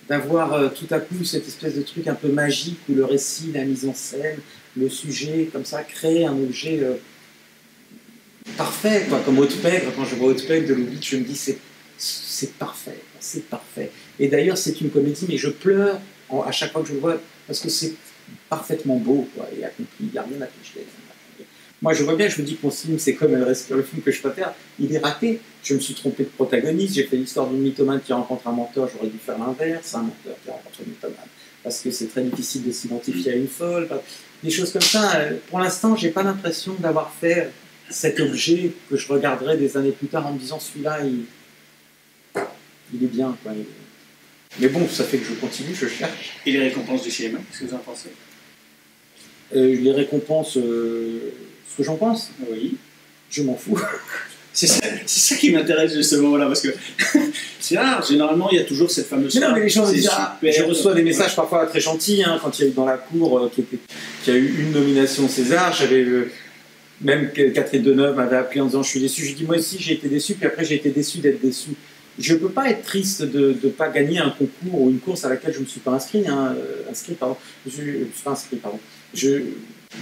d'avoir tout à coup cette espèce de truc un peu magique où le récit, la mise en scène, le sujet, comme ça, crée un objet parfait, quoi. Comme Haute-Pègre, quand je vois Haute-Pègre de Lubitsch, je me dis c'est parfait, c'est parfait. Et d'ailleurs, c'est une comédie, mais je pleure à chaque fois que je le vois, parce que c'est parfaitement beau, quoi, et accompli, il n'y a rien à toucher. Moi, je vois bien, je me dis que mon film, c'est comme Elle respire, le film que je préfère, il est raté. Je me suis trompé de protagoniste, j'ai fait l'histoire d'une mythomane qui rencontre un menteur, j'aurais dû faire l'inverse, un menteur qui rencontre une mythomane. Parce que c'est très difficile de s'identifier à une folle, des choses comme ça. Pour l'instant, j'ai pas l'impression d'avoir fait cet objet que je regarderai des années plus tard en me disant celui-là, il est bien, quoi. Mais bon, ça fait que je continue, je cherche. Et les récompenses du cinéma, qu'est-ce que vous en pensez? Les récompenses, ce que j'en pense, Oui. je m'en fous. C'est ça qui m'intéresse justement, là, parce que c'est rare, généralement, il y a toujours cette fameuse... Mais non, mais les gens me disent, super, je reçois des messages parfois très gentils, hein, quand il y a eu dans la cour, qui a eu une nomination César, j'avais... même Catherine Deneuve m'avait appelé en disant je suis déçu. Je dis moi aussi j'ai été déçu, puis après j'ai été déçu d'être déçu. Je ne peux pas être triste de ne pas gagner un concours ou une course à laquelle je ne me suis pas inscrit.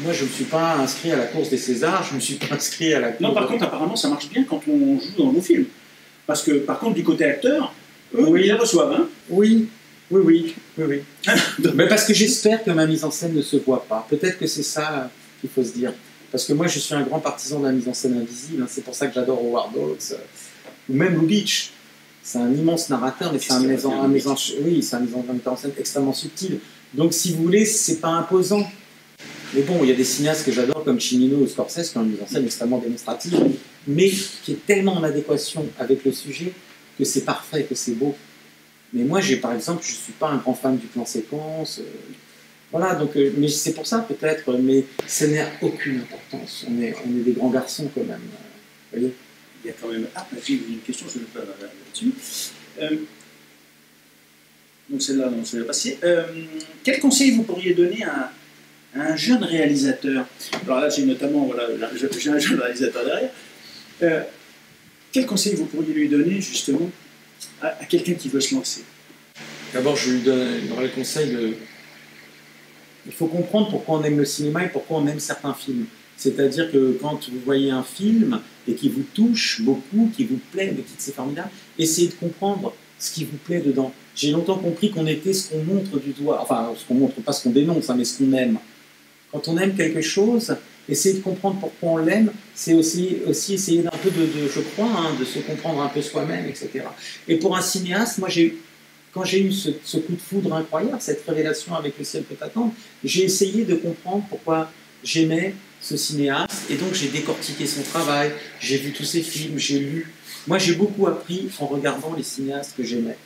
Moi je ne me suis pas inscrit à la course des Césars, je ne me suis pas inscrit à la course... Non, par contre, apparemment, ça marche bien quand on joue dans nos films. Parce que, par contre, du côté acteur, eux, Oui. ils les reçoivent, hein. Oui. Mais parce que j'espère que ma mise en scène ne se voit pas. Peut-être que c'est ça qu'il faut se dire. Parce que moi, je suis un grand partisan de la mise en scène invisible. Hein. C'est pour ça que j'adore Howard Hawks. Ou même Lubitsch. C'est un immense narrateur, mais c'est un metteur en scène extrêmement subtil. Donc, si vous voulez, c'est pas imposant. Mais bon, il y a des cinéastes que j'adore, comme Cimino ou Scorsese, qui ont une mise en scène extrêmement démonstrative, mais qui est tellement en adéquation avec le sujet que c'est parfait, que c'est beau. Mais moi, par exemple, je ne suis pas un grand fan du plan séquence. Voilà, donc, mais c'est pour ça peut-être, mais ça n'a aucune importance. On est des grands garçons quand même. Vous voyez ? Il y a quand même... Ah, j'ai une question, je ne vais pas là-dessus. Donc celle-là, on se l'a passée. Quel conseil vous pourriez donner à un jeune réalisateur? Alors là, j'ai notamment, voilà, j'ai un jeune réalisateur derrière. Quel conseil vous pourriez lui donner, justement, à quelqu'un qui veut se lancer? D'abord, je lui donnerais le conseil de... Il faut comprendre pourquoi on aime le cinéma et pourquoi on aime certains films. C'est-à-dire que quand vous voyez un film et qui vous touche beaucoup, qui vous plaît, mais qui c'est formidable, essayez de comprendre ce qui vous plaît dedans. J'ai longtemps compris qu'on était ce qu'on montre du doigt, enfin, ce qu'on montre, pas ce qu'on dénonce, hein, mais ce qu'on aime. Quand on aime quelque chose, essayer de comprendre pourquoi on l'aime, c'est aussi essayer d'un peu je crois, hein, de se comprendre un peu soi-même, etc. Et pour un cinéaste, moi, quand j'ai eu ce coup de foudre incroyable, cette révélation avec Le ciel peut attendre, j'ai essayé de comprendre pourquoi j'aimais ce cinéaste, et donc j'ai décortiqué son travail, j'ai vu tous ses films, j'ai lu. Moi, j'ai beaucoup appris en regardant les cinéastes que j'aimais.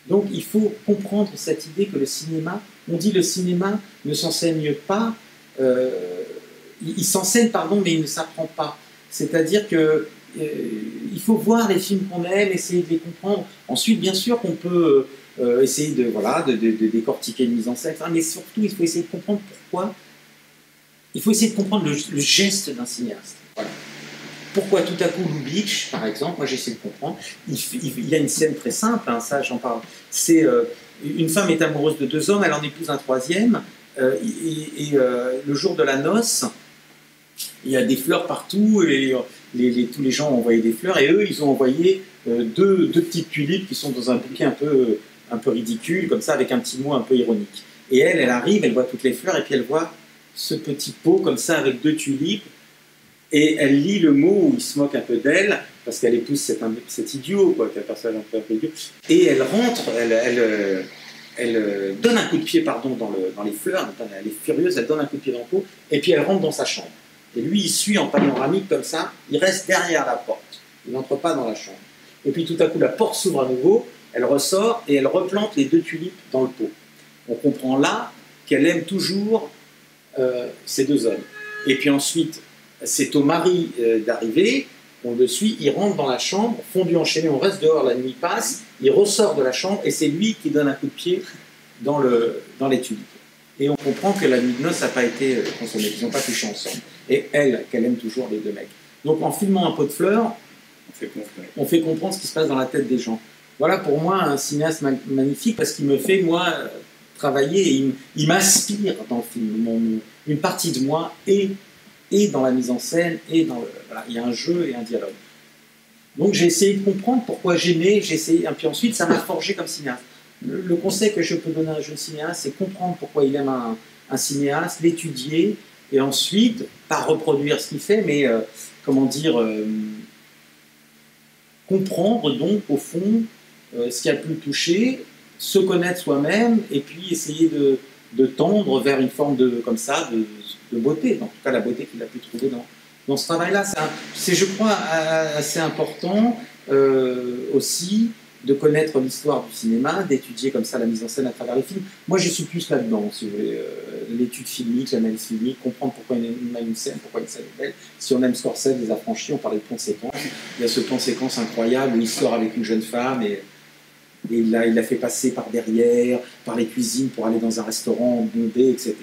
Donc, il faut comprendre cette idée que le cinéma, on dit le cinéma ne s'enseigne pas, il s'enseigne, pardon, mais il ne s'apprend pas. C'est-à-dire que il faut voir les films qu'on aime, essayer de les comprendre. Ensuite, bien sûr qu'on peut essayer de décortiquer une mise en scène, mais surtout, il faut essayer de comprendre pourquoi. Il faut essayer de comprendre le geste d'un cinéaste. Voilà. Pourquoi tout à coup Lubitsch, par exemple, moi j'essaie de comprendre, il y a une scène très simple, hein, ça j'en parle, c'est une femme est amoureuse de deux hommes, elle en épouse un troisième, le jour de la noce, il y a des fleurs partout, et tous les gens ont envoyé des fleurs, et eux ils ont envoyé deux petites tulipes qui sont dans un bouquet un peu ridicule, comme ça, avec un petit mot un peu ironique. Et elle arrive, elle voit toutes les fleurs, et puis elle voit ce petit pot comme ça avec deux tulipes, et elle lit le mot où il se moque un peu d'elle, parce qu'elle épouse cet idiot, quoi, qu'un personnage un peu idiot, et elle rentre, elle donne un coup de pied, pardon, dans les fleurs, elle est furieuse, elle donne un coup de pied dans le pot, et puis elle rentre dans sa chambre. Et lui, il suit en panoramique comme ça, il reste derrière la porte. Il n'entre pas dans la chambre. Et puis tout à coup, la porte s'ouvre à nouveau, elle ressort et elle replante les 2 tulipes dans le pot. On comprend là qu'elle aime toujours ces 2 hommes. Et puis ensuite, c'est au mari d'arriver, on le suit, il rentre dans la chambre, fondu enchaîné, on reste dehors, la nuit passe, il ressort de la chambre et c'est lui qui donne un coup de pied dans les tulipes. Et on comprend que la nuit de noces n'a pas été consommée, qu'ils n'ont pas couché ensemble. Et elle, qu'elle aime toujours les 2 mecs. Donc en filmant un pot de fleurs, on fait comprendre ce qui se passe dans la tête des gens. Voilà pour moi un cinéaste magnifique parce qu'il me fait, moi, travailler et il m'inspire dans le film. Une partie de moi est dans la mise en scène et dans voilà, il y a un jeu et un dialogue. Donc j'ai essayé de comprendre pourquoi j'aimais, et puis ensuite ça m'a forgé comme cinéaste. Le conseil que je peux donner à un jeune cinéaste, c'est comprendre pourquoi il aime un cinéaste, l'étudier, et ensuite, pas reproduire ce qu'il fait, mais comprendre donc au fond ce qui a pu le toucher, se connaître soi-même, et puis essayer de tendre vers une forme de beauté, en tout cas la beauté qu'il a pu trouver dans ce travail-là. C'est, je crois, assez important aussi de connaître l'histoire du cinéma, d'étudier comme ça la mise en scène à travers les films. Moi, je suis plus là-dedans, si vous voulez, l'étude filmique, l'analyse filmique, comprendre pourquoi il aime une scène, pourquoi une scène est belle. Si on aime Scorsese, Les Affranchis, on parlait de plan séquence. Il y a ce plan séquence incroyable où il sort avec une jeune femme et il l'a fait passer par derrière, par les cuisines pour aller dans un restaurant bondé, etc.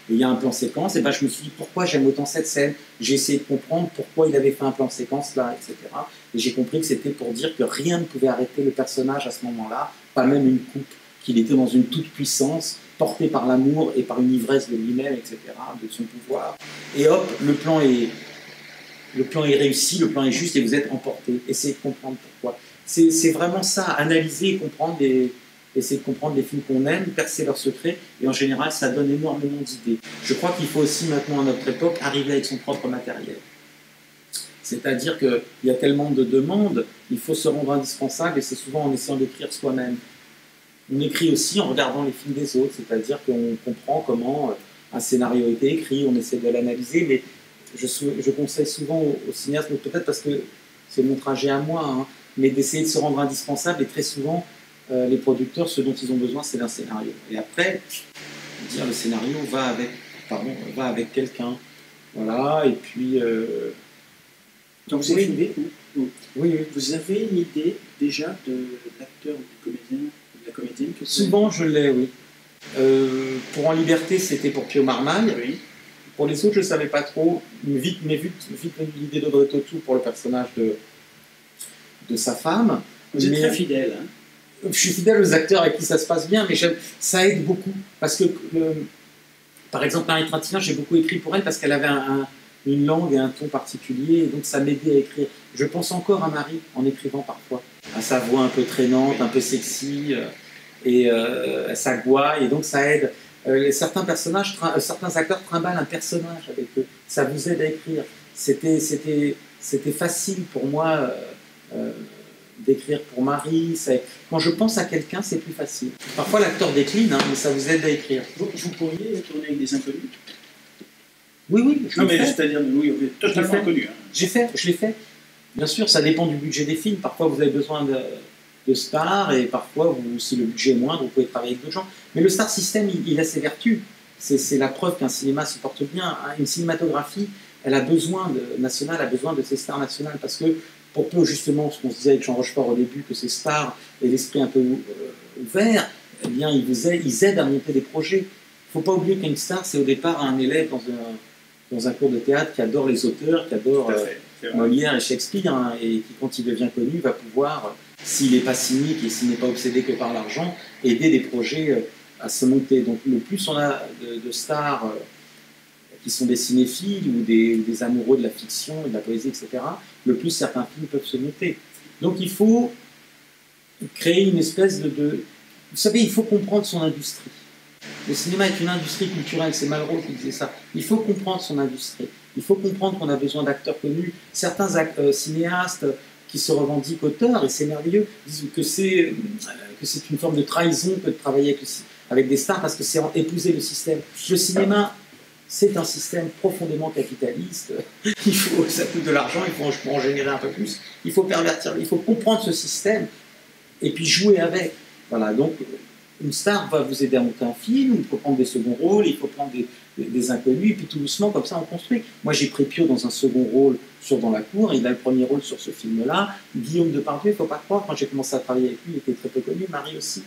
Et il y a un plan séquence, et ben je me suis dit pourquoi j'aime autant cette scène. J'ai essayé de comprendre pourquoi il avait fait un plan séquence là, etc. Et j'ai compris que c'était pour dire que rien ne pouvait arrêter le personnage à ce moment-là, pas même une coupe, qu'il était dans une toute puissance, porté par l'amour et par une ivresse de lui-même, etc., de son pouvoir. Et hop, le plan est réussi, le plan est juste et vous êtes emporté. Essayez de comprendre pourquoi. C'est vraiment ça, analyser et comprendre essayer de comprendre les films qu'on aime, percer leurs secrets, et en général, ça donne énormément d'idées. Je crois qu'il faut aussi maintenant, à notre époque, arriver avec son propre matériel. C'est-à-dire qu'il y a tellement de demandes, il faut se rendre indispensable, et c'est souvent en essayant d'écrire soi-même. On écrit aussi en regardant les films des autres, c'est-à-dire qu'on comprend comment un scénario a été écrit, on essaie de l'analyser, mais je conseille souvent aux cinéastes, peut-être parce que c'est mon trajet à moi, hein, mais d'essayer de se rendre indispensable, et très souvent, les producteurs, ce dont ils ont besoin, c'est d'un scénario. Et après, dire le scénario va avec quelqu'un. Voilà, et puis... Donc vous écrivez, oui. Vous avez une idée déjà de l'acteur ou du comédien ou de la comédienne que souvent, je l'ai, oui. Pour En Liberté, c'était pour Pio Marmaille. Oui. Pour les autres, je ne savais pas trop. Vite l'idée d'Audrey Tautou pour le personnage de sa femme. Vous êtes très fidèle, hein. Je suis fidèle aux acteurs avec qui ça se passe bien, mais ça aide beaucoup. Parce que, par exemple, Marie Trintignant, j'ai beaucoup écrit pour elle parce qu'elle avait une langue et un ton particulier, et donc ça m'aidait à écrire. Je pense encore à Marie en écrivant parfois, à sa voix un peu traînante, un peu sexy, et sa gouaille, et donc ça aide. Certains acteurs trimballent un personnage avec eux. Ça vous aide à écrire. C'était facile pour moi d'écrire pour Marie. Quand je pense à quelqu'un, c'est plus facile. Parfois, l'acteur décline, hein, mais ça vous aide à écrire. Vous pourriez tourner avec des inconnus? Oui. C'est-à-dire, oui, totalement inconnus. Hein. Je l'ai fait. Bien sûr, ça dépend du budget des films. Parfois, vous avez besoin de stars, et parfois, si le budget est moindre, vous pouvez travailler avec d'autres gens. Mais le star system, il a ses vertus. C'est la preuve qu'un cinéma se porte bien. Une cinématographie, elle a besoin nationale, a besoin de ses stars nationales, parce que pour peu, justement, ce qu'on se disait avec Jean Rochefort au début, que ces stars et l'esprit un peu ouvert, eh bien, ils aident à monter des projets. Il ne faut pas oublier qu'une star, c'est au départ un élève dans un cours de théâtre qui adore les auteurs, qui adore Molière et Shakespeare, hein, et qui, quand il devient connu, va pouvoir, s'il n'est pas cynique et s'il n'est pas obsédé que par l'argent, aider des projets à se monter. Donc, le plus on a de stars qui sont des cinéphiles ou des amoureux de la fiction, de la poésie, etc., le plus certains films peuvent se monter. Donc il faut créer une espèce de... Vous savez, il faut comprendre son industrie. Le cinéma est une industrie culturelle, c'est Malraux qui disait ça. Il faut comprendre son industrie. Il faut comprendre qu'on a besoin d'acteurs connus. Certains cinéastes qui se revendiquent auteurs, et c'est merveilleux, disent que c'est une forme de trahison que de travailler avec des stars, parce que c'est épouser le système. Le cinéma c'est un système profondément capitaliste. Ça coûte de l'argent, il faut en générer un peu plus. Il faut pervertir, il faut comprendre ce système et puis jouer avec. Voilà, donc une star va vous aider à monter un film, il faut prendre des seconds rôles, il faut prendre des inconnus, et puis tout doucement, comme ça, on construit. Moi, j'ai pris Pio dans un second rôle sur Dans la cour, il a le premier rôle sur ce film-là. Guillaume Depardieu, il ne faut pas croire, quand j'ai commencé à travailler avec lui, il était très peu connu, Marie aussi.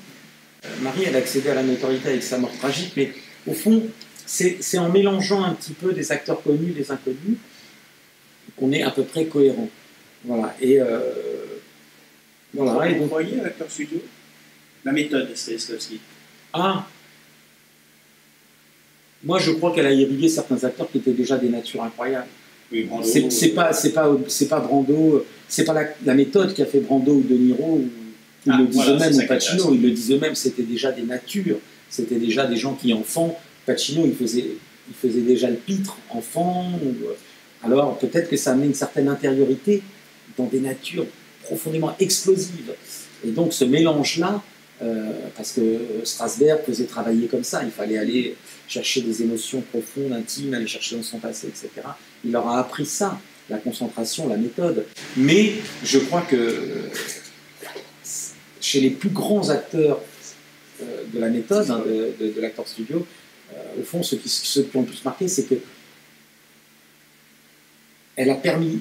Marie, elle a accédé à la notoriété avec sa mort tragique, mais au fond, c'est en mélangeant un petit peu des acteurs connus, des inconnus, qu'on est à peu près cohérent. Voilà, et... voilà, et vous croyez à l'acteur studio? La méthode de Stanislavski. Ah, moi je crois qu'elle a irrigué certains acteurs qui étaient déjà des natures incroyables. Oui, Brando. C'est pas Brando, c'est pas la méthode qui a fait Brando ou De Niro, ou ils le disent eux-mêmes, ou Pacino, ils le disent eux-mêmes, c'était déjà des natures, c'était déjà des gens qui enfant. Pacino, il faisait déjà le pitre enfant. Alors peut-être que ça amenait une certaine intériorité dans des natures profondément explosives. Et donc ce mélange-là, parce que Strasberg faisait travailler comme ça, il fallait aller chercher des émotions profondes, intimes, aller chercher dans son passé, etc. Il leur a appris ça, la concentration, la méthode. Mais je crois que chez les plus grands acteurs de la méthode, hein, de l'acteur studio, au fond, ceux qui ont le plus marqué, c'est que elle a permis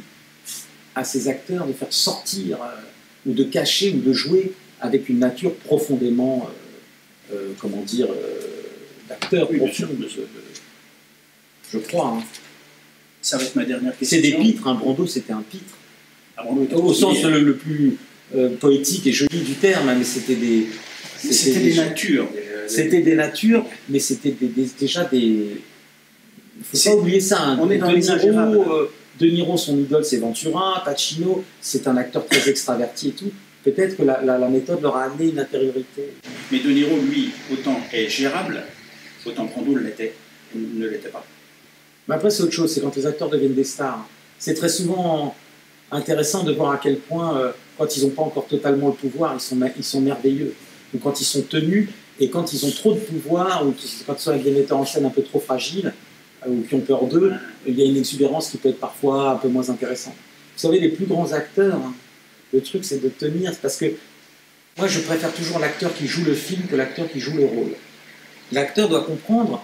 à ces acteurs de faire sortir ou de cacher ou de jouer avec une nature profondément, comment dire, d'acteur profond, je crois. Hein. Ça va être ma dernière question. C'est des pitres, hein. Brando c'était un pitre. Ah, Brando au sens le plus poétique et joli du terme, hein, mais c'était des... C'était des natures. C'était des natures, mais c'était déjà des... Il ne faut pas oublier ça. Hein. On est dans l'exagérable. De Niro, son idole, c'est Ventura. Pacino, c'est un acteur très extraverti et tout. Peut-être que la méthode leur a amené une intériorité. Mais De Niro, lui, autant est gérable, autant Brando ne l'était pas. Mais après, c'est autre chose. C'est quand les acteurs deviennent des stars. C'est très souvent intéressant de voir à quel point, quand ils n'ont pas encore totalement le pouvoir, ils sont merveilleux. Ou quand ils sont tenus, et quand ils ont trop de pouvoir, ou quand ils sont avec des metteurs en scène un peu trop fragiles, ou qui ont peur d'eux, il y a une exubérance qui peut être parfois un peu moins intéressante. Vous savez, les plus grands acteurs, hein, le truc c'est de tenir, parce que moi je préfère toujours l'acteur qui joue le film que l'acteur qui joue le rôle. L'acteur doit comprendre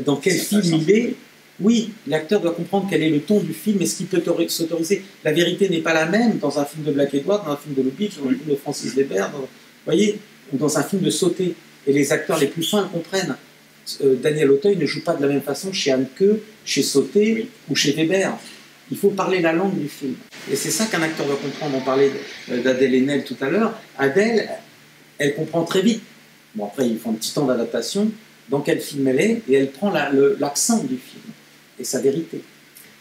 dans quel film il est. Oui, l'acteur doit comprendre quel est le ton du film et ce qu'il peut s'autoriser. La vérité n'est pas la même dans un film de Black Edward, dans un film de Lubitsch, dans un film de Francis Weber, vous voyez, ou dans un film de Sauté. Et les acteurs les plus fins le comprennent. Daniel Auteuil ne joue pas de la même façon chez Haneke, chez Sauté ou chez Weber. Il faut parler la langue du film. Et c'est ça qu'un acteur doit comprendre. On parlait d'Adèle Haenel tout à l'heure. Adèle, elle comprend très vite. Bon, après, il faut un petit temps d'adaptation. Dans quel film elle est, et elle prend l'accent du film et sa vérité.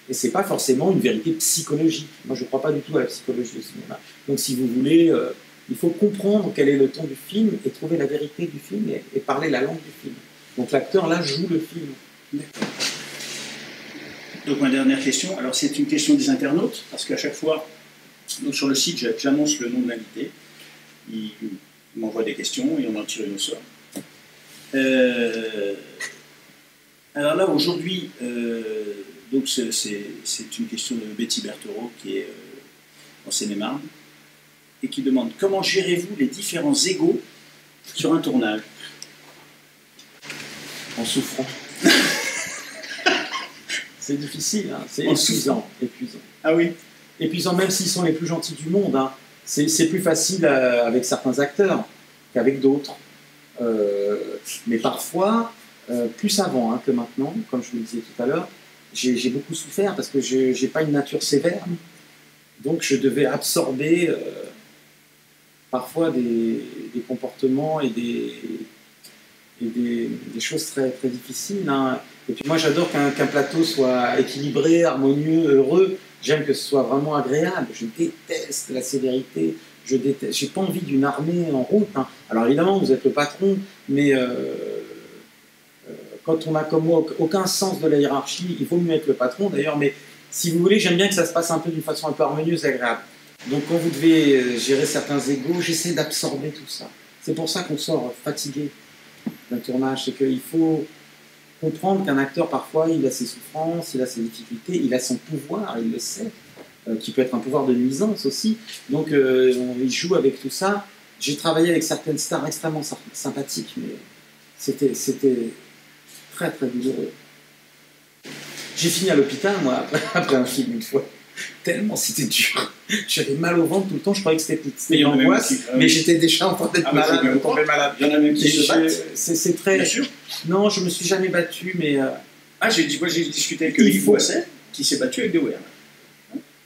Et c'est pas forcément une vérité psychologique. Moi, je ne crois pas du tout à la psychologie du cinéma. Donc, si vous voulez, il faut comprendre quel est le ton du film et trouver la vérité du film et parler la langue du film. Donc l'acteur, là, joue le film. D'accord. Donc ma dernière question, alors c'est une question des internautes, parce qu'à chaque fois, donc sur le site, j'annonce le nom de l'invité, il m'envoie des questions et on en tire une au sort. Alors là, aujourd'hui, donc c'est une question de Betty Berthereau qui est en Seine-et-Marne, et qui demande « Comment gérez-vous les différents égos sur un tournage ?» En souffrant. C'est difficile, hein. C'est épuisant. Ah oui. Épuisant, même s'ils sont les plus gentils du monde. Hein. C'est plus facile avec certains acteurs qu'avec d'autres. Mais parfois, plus avant que maintenant, comme je vous le disais tout à l'heure, j'ai beaucoup souffert parce que je n'ai pas une nature sévère. Donc je devais absorber parfois des comportements et des choses très, très difficiles. Hein. Et puis moi j'adore qu'un plateau soit équilibré, harmonieux, heureux. J'aime que ce soit vraiment agréable. Je déteste la sévérité. J'ai pas envie d'une armée en route. Hein. Alors évidemment vous êtes le patron, mais quand on a comme moi aucun sens de la hiérarchie, il vaut mieux être le patron d'ailleurs. Mais si vous voulez, j'aime bien que ça se passe un peu d'une façon un peu harmonieuse et agréable. Donc quand vous devez gérer certains égos, j'essaie d'absorber tout ça. C'est pour ça qu'on sort fatigué d'un tournage, c'est qu'il faut comprendre qu'un acteur, parfois, il a ses souffrances, il a ses difficultés, il a son pouvoir, il le sait, qui peut être un pouvoir de nuisance aussi. Donc, il joue avec tout ça. J'ai travaillé avec certaines stars extrêmement sympathiques, mais c'était très, très douloureux. J'ai fini à l'hôpital, moi, après un film, une fois. Tellement c'était dur. J'avais mal au ventre tout le temps, je croyais que c'était une angoisse, mais j'étais déjà en train d'être malade, je tombais malade. Il y en a même qui se battent. C'est très... Bien sûr. Non, je me suis jamais battu, mais... j'ai discuté avec Yves Boisset, qui s'est battu avec De Weir.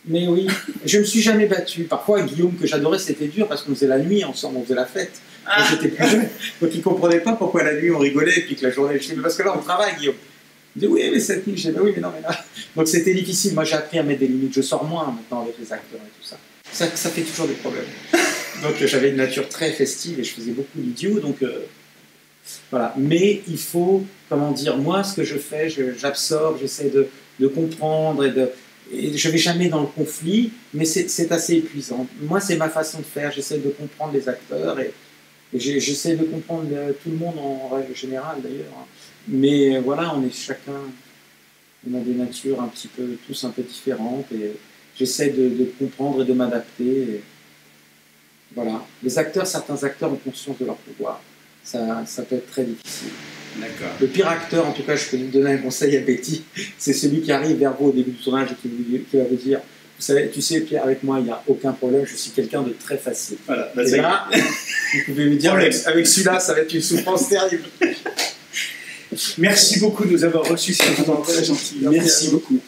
Mais oui, je me suis jamais battu. Parfois, Guillaume, que j'adorais, c'était dur, parce qu'on faisait la nuit ensemble, on faisait la fête. Quand j'étais plus jeune. Donc il comprenait pas pourquoi la nuit on rigolait, et puis que la journée... Je dis, mais parce que là, on travaille, Guillaume. Il dit, oui, mais cette nuit, je dis, bah oui, mais non, mais là... Donc c'était difficile. Moi, j'ai appris à mettre des limites. Je sors moins maintenant avec les acteurs et tout ça. Ça fait toujours des problèmes. Donc j'avais une nature très festive et je faisais beaucoup d'idiot. Donc voilà. Mais il faut, comment dire, moi, ce que je fais, j'absorbe, j'essaie de comprendre et je ne vais jamais dans le conflit, mais c'est assez épuisant. Moi, c'est ma façon de faire. J'essaie de comprendre les acteurs et j'essaie de comprendre tout le monde en règle générale d'ailleurs. Mais voilà, on est chacun, on a des natures un petit peu, tous un peu différentes et j'essaie de comprendre et de m'adapter. Voilà. Les acteurs, certains acteurs ont conscience de leur pouvoir. Ça peut être très difficile. D'accord. Le pire acteur, en tout cas, je peux vous donner un conseil à Betty, c'est celui qui arrive vers vous au début du tournage et qui va vous dire, vous savez, tu sais, Pierre, avec moi, il n'y a aucun problème, je suis quelqu'un de très facile. Voilà. Et là, vous pouvez lui dire, avec celui-là, ça va être une souffrance terrible. Merci beaucoup de nous avoir reçus, c'est vraiment très gentil. Merci beaucoup.